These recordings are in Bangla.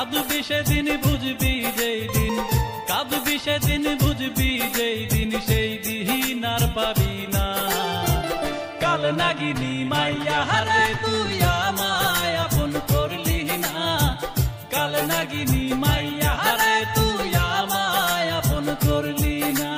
কাঁদবি সেদিন বুঝবি যেই দিন, কাঁদবি সেদিন বুঝবি যেই দিন, সেই দিন আর পাবি না। কাল নাগিনী মাইয়া হারে তুই আমায় আপন করলি না, কাল নাগিনী মাইয়া হারে তুই আমায় আপন করলি না।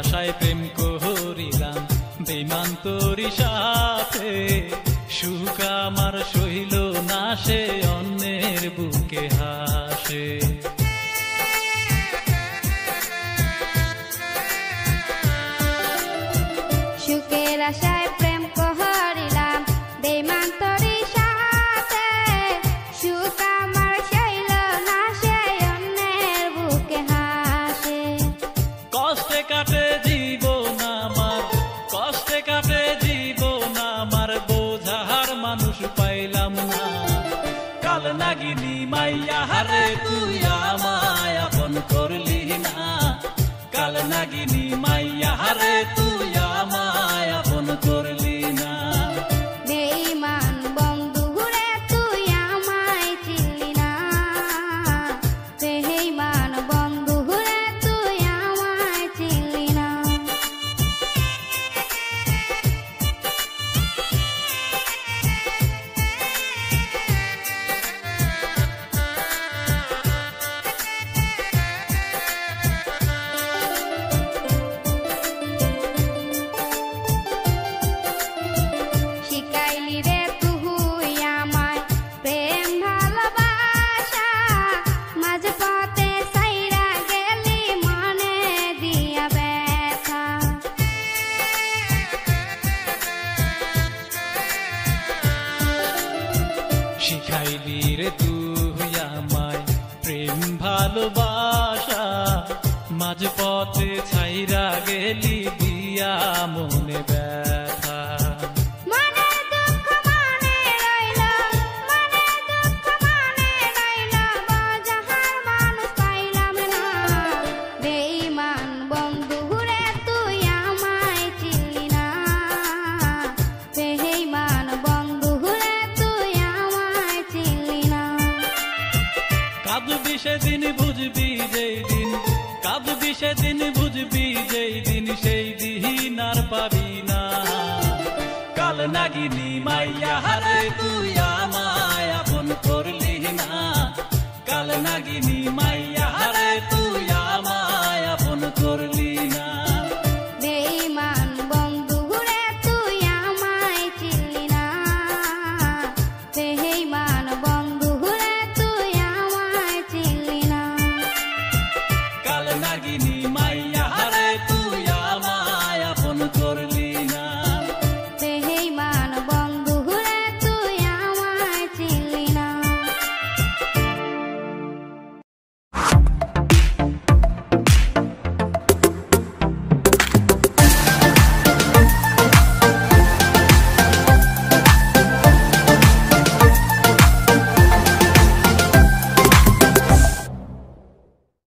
আশায় প্রেম করিলাম বেঈমান তোরি সাথে, সুখ আমার সইল না সে অন্যের বুকে হাসে। সুখের আশায় প্রেম করিলাম বেঈমান তোরি সাথে, সুখ আমার সইল না সে অন্যের বুকে হাসে। কষ্টে কাটে জীবন আমার, কষ্টে কাটে জীবন আমার, বোঝার মানুষ পাইলাম না। কাল নাগিনী মাইয়া হারে তুই আমায় আপন করলি না, কাল নাগিনী মাইয়া হারে তুই আমায় আপন করলি না। বেঈমান বন্ধু রে তুই আমায় চিনলি না, বেঈমান বন্ধু রে তুই আমায় চিনলি না। শিখাইলি রে তুই আমায় প্রেম ভালোবাসা, মাঝ পথে ছাইরা গেলি মনে দিয়া ব্যথা। শিখাইলি রে তুই আমায় প্রেম ভালোবাসা, মাঝ পথে ছাইরা গেলি দিয়া মনে ব্যথা। মনে দুঃখ মনে রইল, মনে দুঃখ মনে রইল, বোঝার মানুষ পাইলাম না। বেঈমান বন্ধু রে তুই আমায় চিনলি না, বেঈমান বন্ধু রে তুই আমায় চিনলি না। কাঁদবি সেদিন বুঝবি যেই দিন, কাঁদবি সেদিন বুঝবি যেই দিন, সেই দিন আর পাবি না। কাল নাগিনী মাইয়া হারে তুই আমায় আপন করলি না, কাল নাগিনী মাইয়া